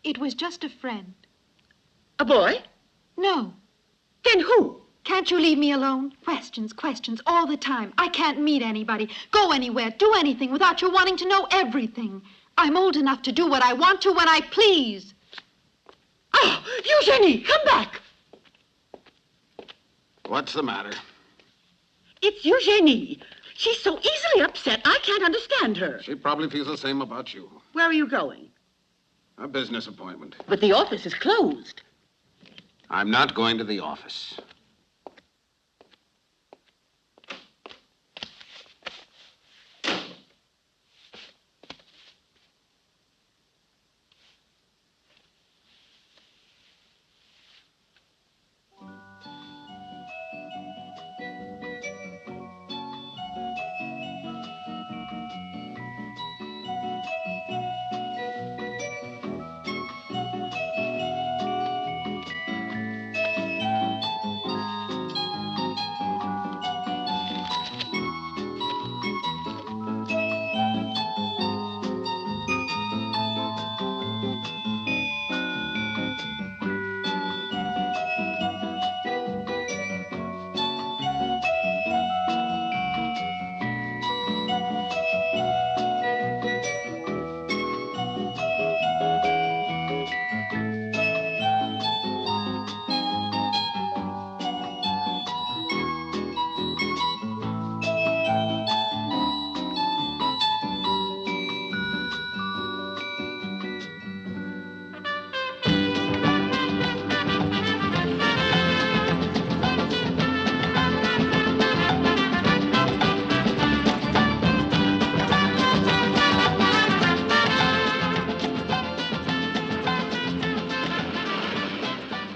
It was just a friend. A boy? No. Then who? Can't you leave me alone? Questions, questions, all the time. I can't meet anybody, go anywhere, do anything without you wanting to know everything. I'm old enough to do what I want to when I please. Oh, Eugenie, come back! What's the matter? It's Eugenie. She's so easily upset, I can't understand her. She probably feels the same about you. Where are you going? A business appointment. But the office is closed. I'm not going to the office.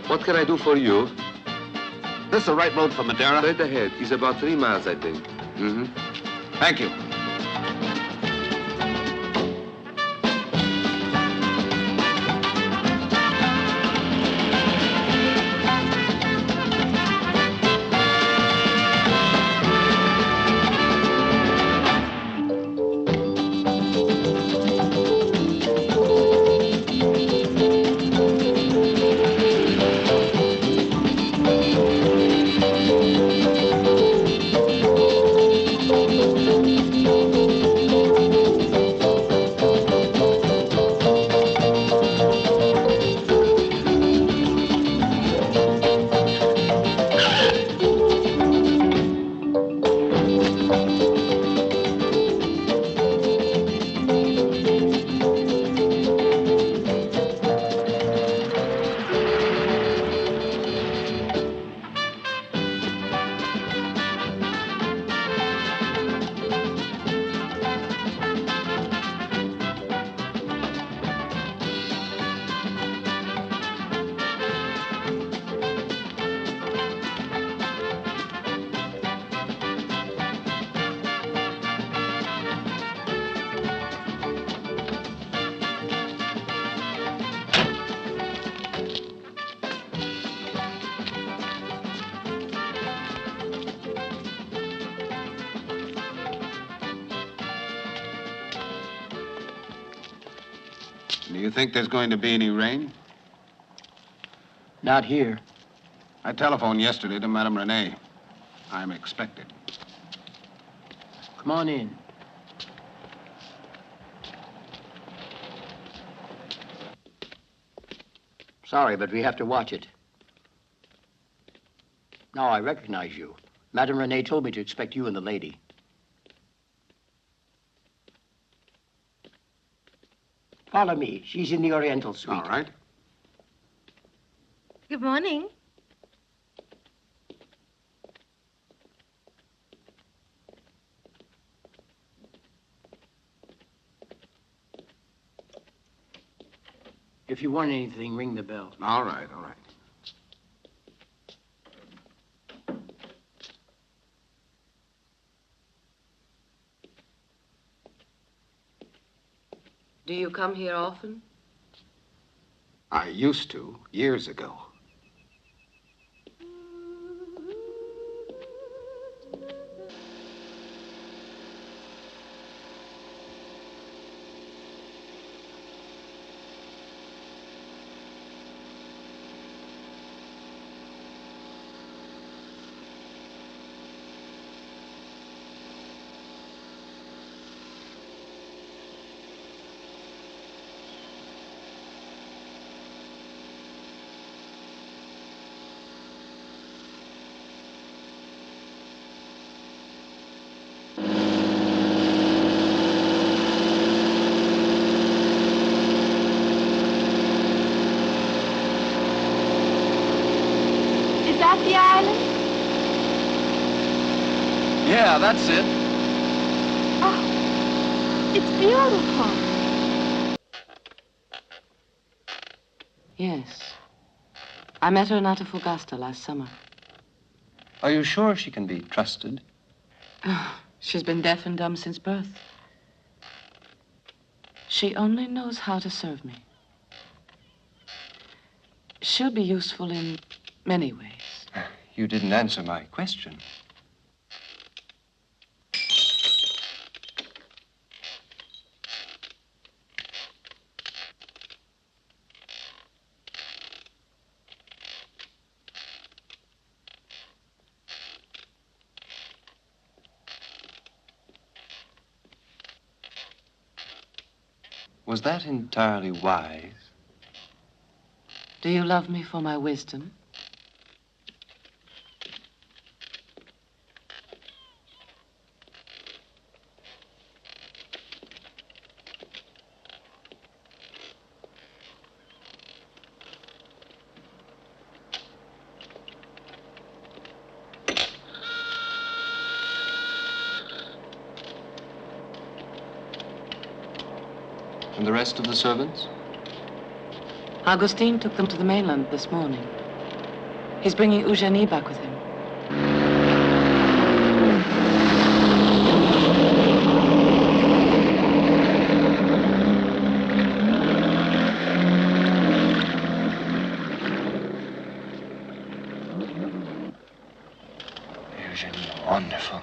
What can I do for you? This the right road for Madeira? Straight ahead. It's about 3 miles, I think. Thank you. Do you think there's going to be any rain? Not here. I telephoned yesterday to Madame Renee. I'm expected. Come on in. Sorry, but we have to watch it. Now I recognize you. Madame Renee told me to expect you and the lady. Follow me. She's in the Oriental suite. All right. Good morning. If you want anything, ring the bell. All right, all right. Do you come here often? I used to, years ago. the island? Yeah, that's it. Oh, it's beautiful. Yes. I met her in Antofagasta last summer. Are you sure she can be trusted? She's been deaf and dumb since birth. She only knows how to serve me. She'll be useful in many ways. You didn't answer my question. Was that entirely wise? Do you love me for my wisdom? And the rest of the servants? Augustine took them to the mainland this morning. He's bringing Eugenie back with him. Eugenie, wonderful.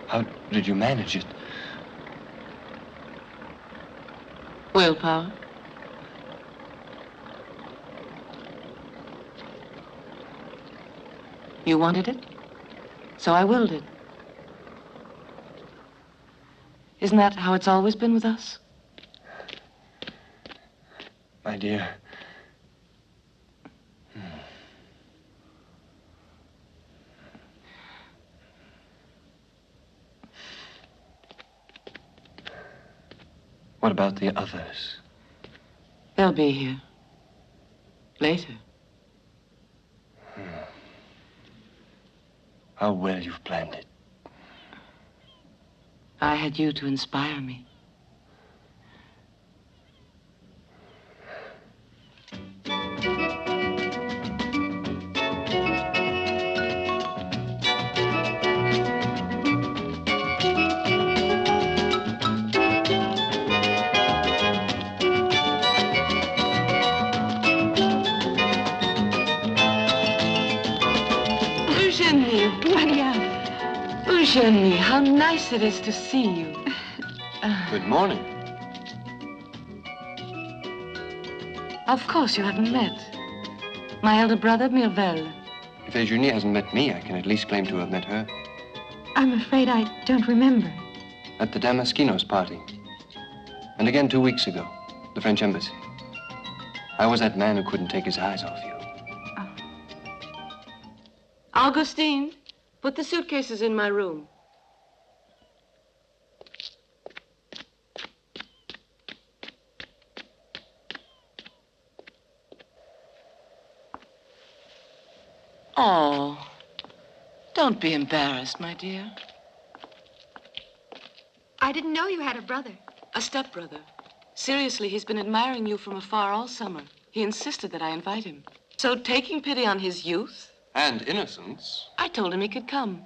How did you manage it? Willpower. You wanted it, so I willed it. Isn't that how it's always been with us? My dear. What about the others? They'll be here. Later. How well you've planned it. I had you to inspire me. Eugenie, how nice it is to see you. Good morning. Of course you haven't met. My elder brother, Mirvel. If Eugenie hasn't met me, I can at least claim to have met her. I'm afraid I don't remember. At the Damaskinos party. And again 2 weeks ago, the French embassy. I was that man who couldn't take his eyes off you. Oh. Augustine, put the suitcases in my room. Oh, don't be embarrassed, my dear. I didn't know you had a brother. A stepbrother. Seriously, he's been admiring you from afar all summer. He insisted that I invite him. So, taking pity on his youth... And innocence. I told him he could come.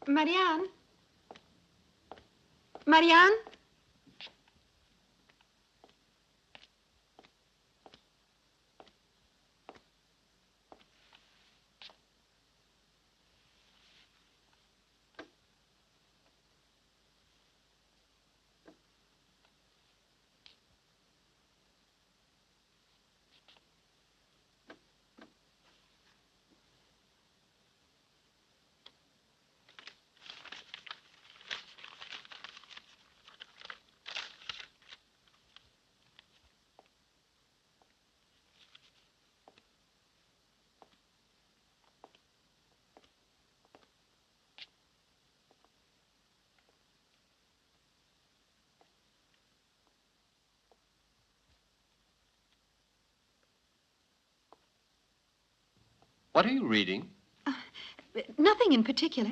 Marianne? Marianne? What are you reading? Nothing in particular.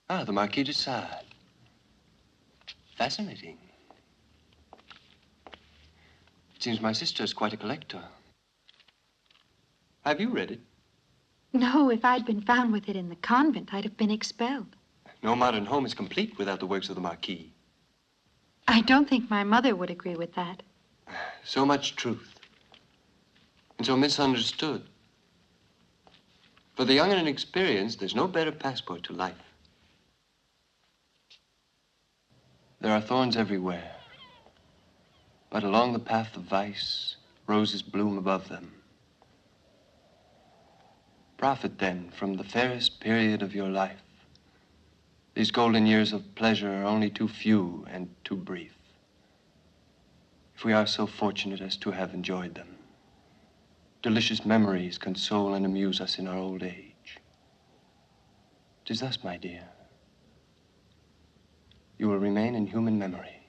Ah, the Marquis de Sade. Fascinating. It seems my sister is quite a collector. Have you read it? No, if I'd been found with it in the convent, I'd have been expelled. No modern home is complete without the works of the Marquis. I don't think my mother would agree with that. So much truth. And so misunderstood. For the young and inexperienced, there's no better passport to life. There are thorns everywhere. But along the path of vice, roses bloom above them. Profit then from the fairest period of your life. These golden years of pleasure are only too few and too brief. If we are so fortunate as to have enjoyed them, delicious memories console and amuse us in our old age. 'Tis thus, my dear. You will remain in human memory.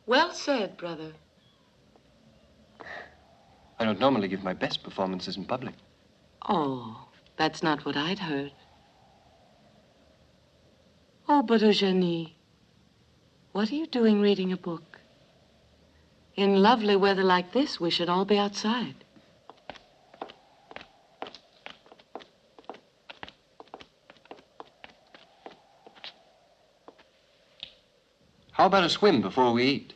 Well said, brother. I don't normally give my best performances in public. Oh, that's not what I'd heard. Oh, but Eugenie, what are you doing reading a book? In lovely weather like this, we should all be outside. How about a swim before we eat?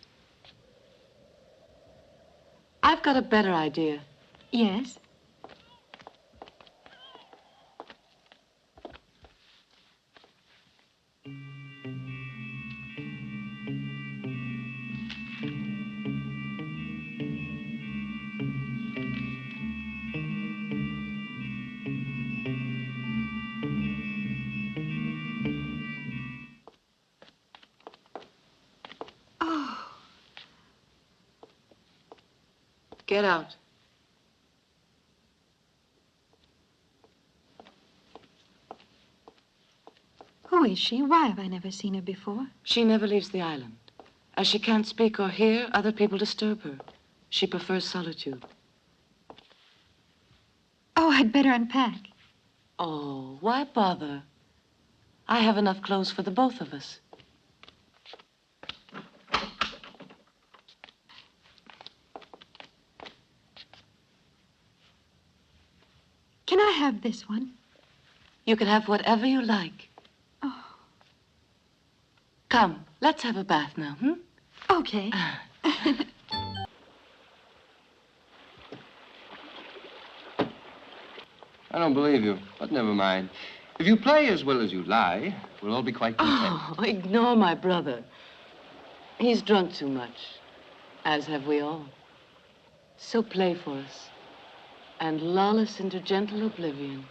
I've got a better idea. Yes? Get out. Who is she? Why have I never seen her before? She never leaves the island. As she can't speak or hear, other people disturb her. She prefers solitude. Oh, I'd better unpack. Oh, why bother? I have enough clothes for the both of us. Can I have this one? You can have whatever you like. Oh. Come, let's have a bath now, Okay. I don't believe you, but never mind. If you play as well as you lie, we'll all be quite content. Oh, ignore my brother. He's drunk too much, as have we all. So play for us, and lull us into gentle oblivion.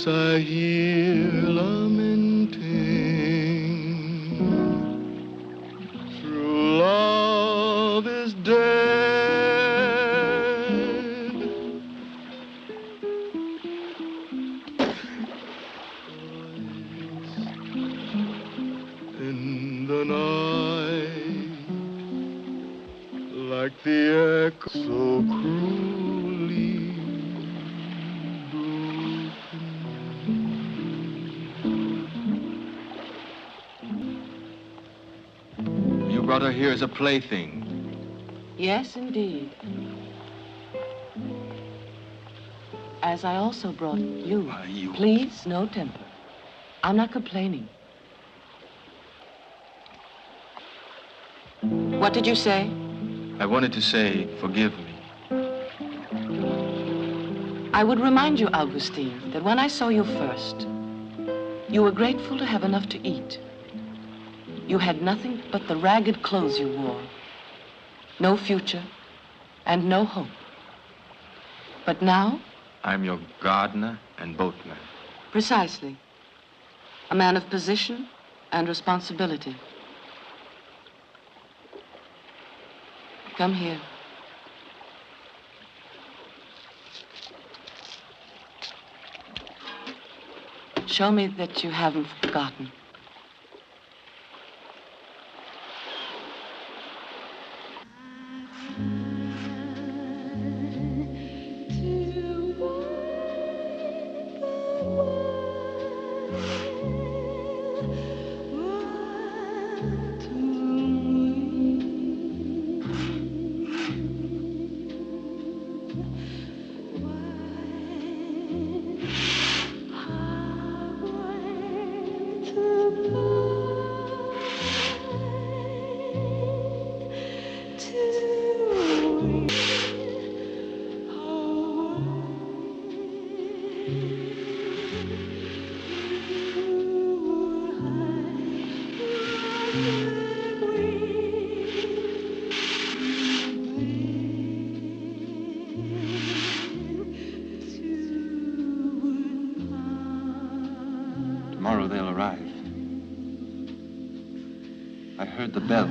I hear lamenting. True love is dead. In the night, like the echo so cruelly. Brought her here as a plaything. Yes, indeed. As I also brought you. You? Please, no temper. I'm not complaining. What did you say? I wanted to say, forgive me. I would remind you, Augustine, that when I saw you first, you were grateful to have enough to eat. You had nothing but the ragged clothes you wore, no future and no hope. But now? I'm your gardener and boatman. Precisely. A man of position and responsibility. Come here. Show me that you haven't forgotten. Tomorrow they'll arrive. I heard the bell.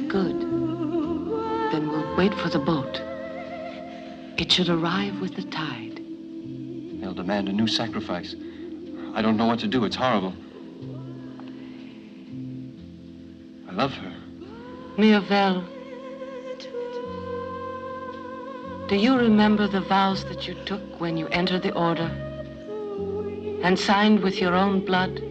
Good. Then we'll wait for the boat. It should arrive with the tide. They'll demand a new sacrifice. I don't know what to do. It's horrible. I love her. Mirvel, do you remember the vows that you took when you entered the order and signed with your own blood?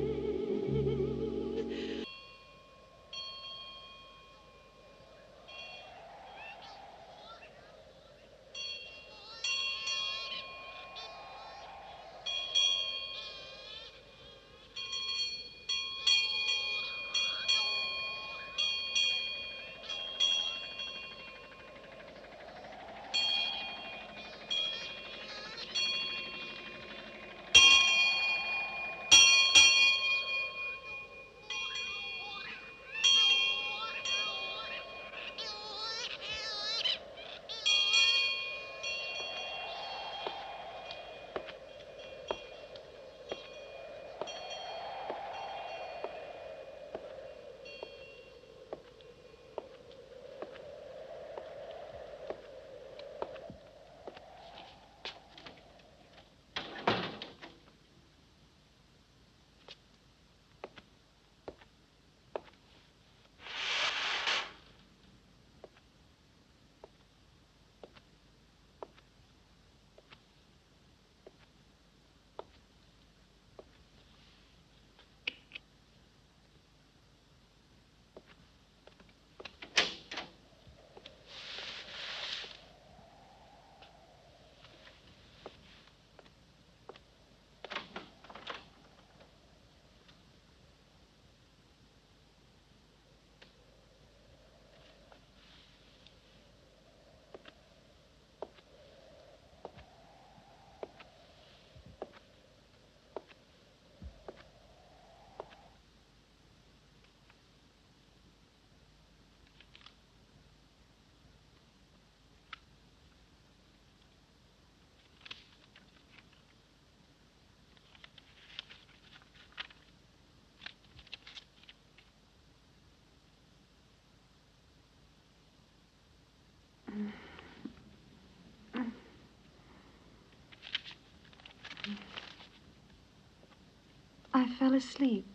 I fell asleep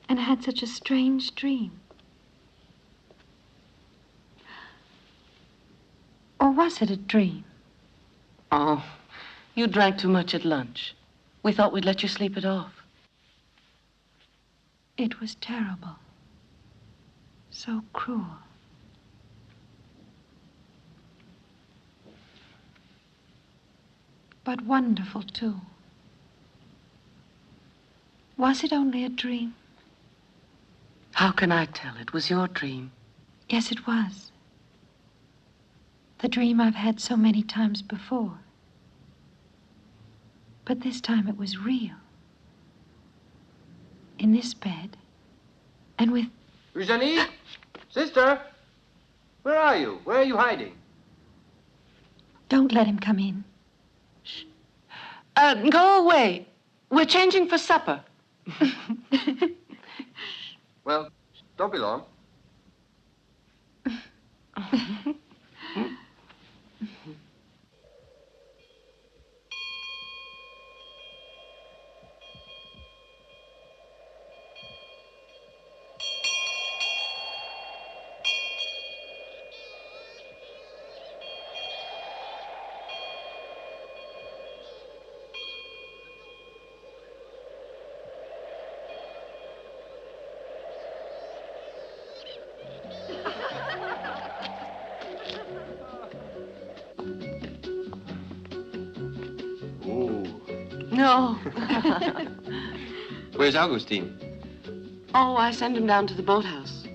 and had such a strange dream. Or was it a dream? Oh, you drank too much at lunch. We thought we'd let you sleep it off. It was terrible. So cruel. But wonderful, too. Was it only a dream? How can I tell? It was your dream. Yes, it was. The dream I've had so many times before. But this time it was real. In this bed. And with... Eugenie? Sister? Where are you? Where are you hiding? Don't let him come in. Shh. Go away. We're changing for supper. Well, don't be long. No. Where's Augustine? Oh, I sent him down to the boathouse.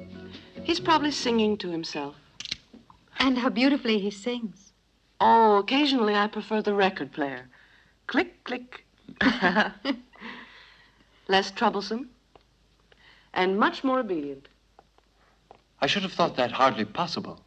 He's probably singing to himself. And how beautifully he sings. Oh, occasionally I prefer the record player. Click, click. Less troublesome. And much more obedient. I should have thought that hardly possible.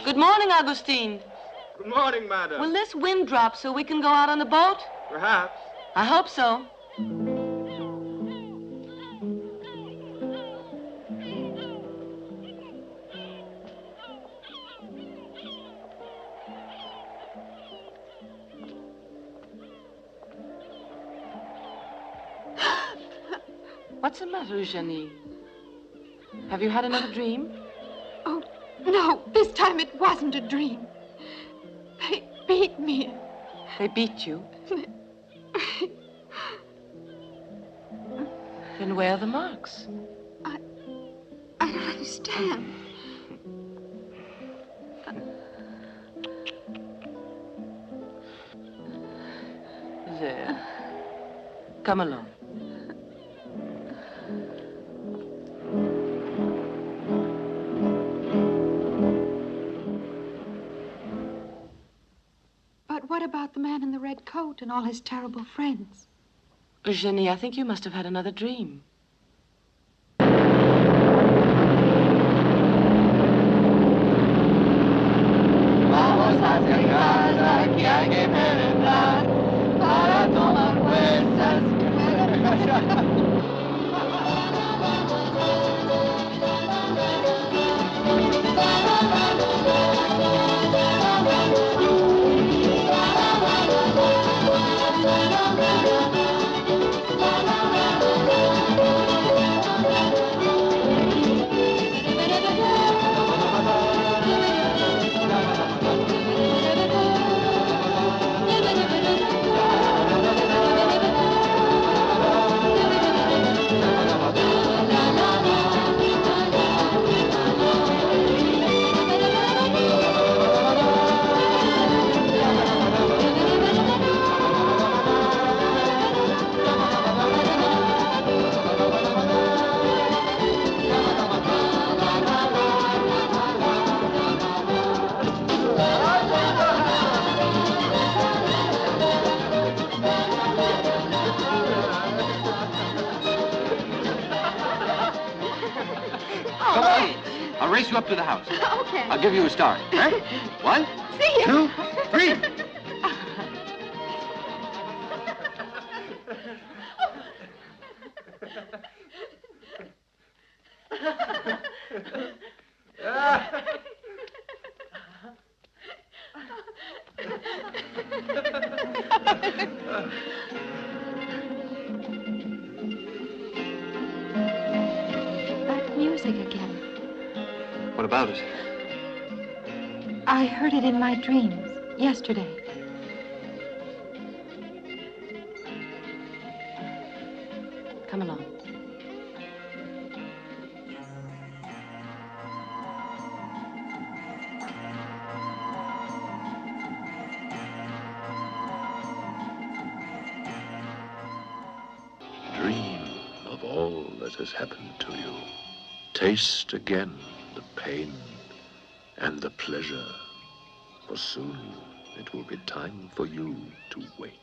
Good morning, Augustine. Good morning, madam. Will this wind drop so we can go out on the boat? Perhaps. I hope so. What's the matter, Eugenie? Have you had another dream? Oh, no, this time it wasn't a dream. They beat me. They beat you? Then where are the marks? I don't understand. There. Come along. But what about the man in the red coat and all his terrible friends? Eugenie, I think you must have had another dream. Vamos hacia casa, que hay que merendar para tomar fuerzas. race you up to the house. Okay. I'll give you a start. Eh? 1, See you. 2, 3. That music again. What about it? I heard it in my dreams yesterday. Come along. Dream of all that has happened to you. Taste again the pain and the pleasure, for soon it will be time for you to wake.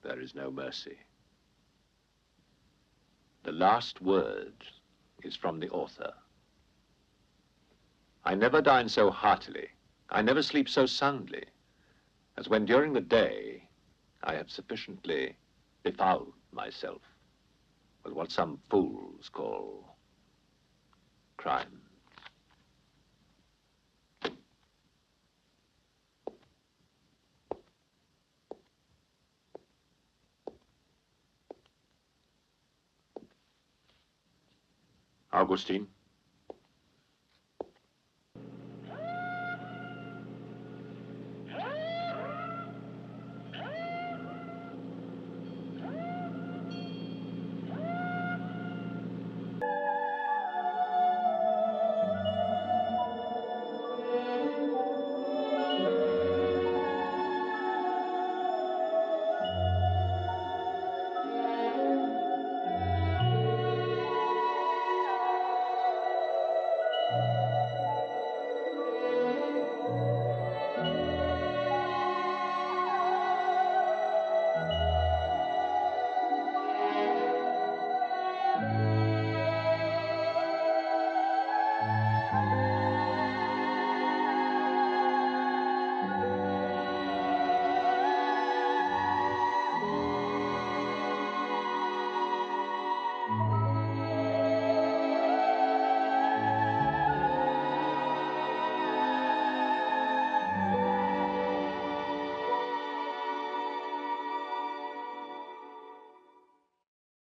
There is no mercy. The last word is from the author. I never dine so heartily, I never sleep so soundly, as when during the day I have sufficiently befouled myself with what some fools call crime. Augustine?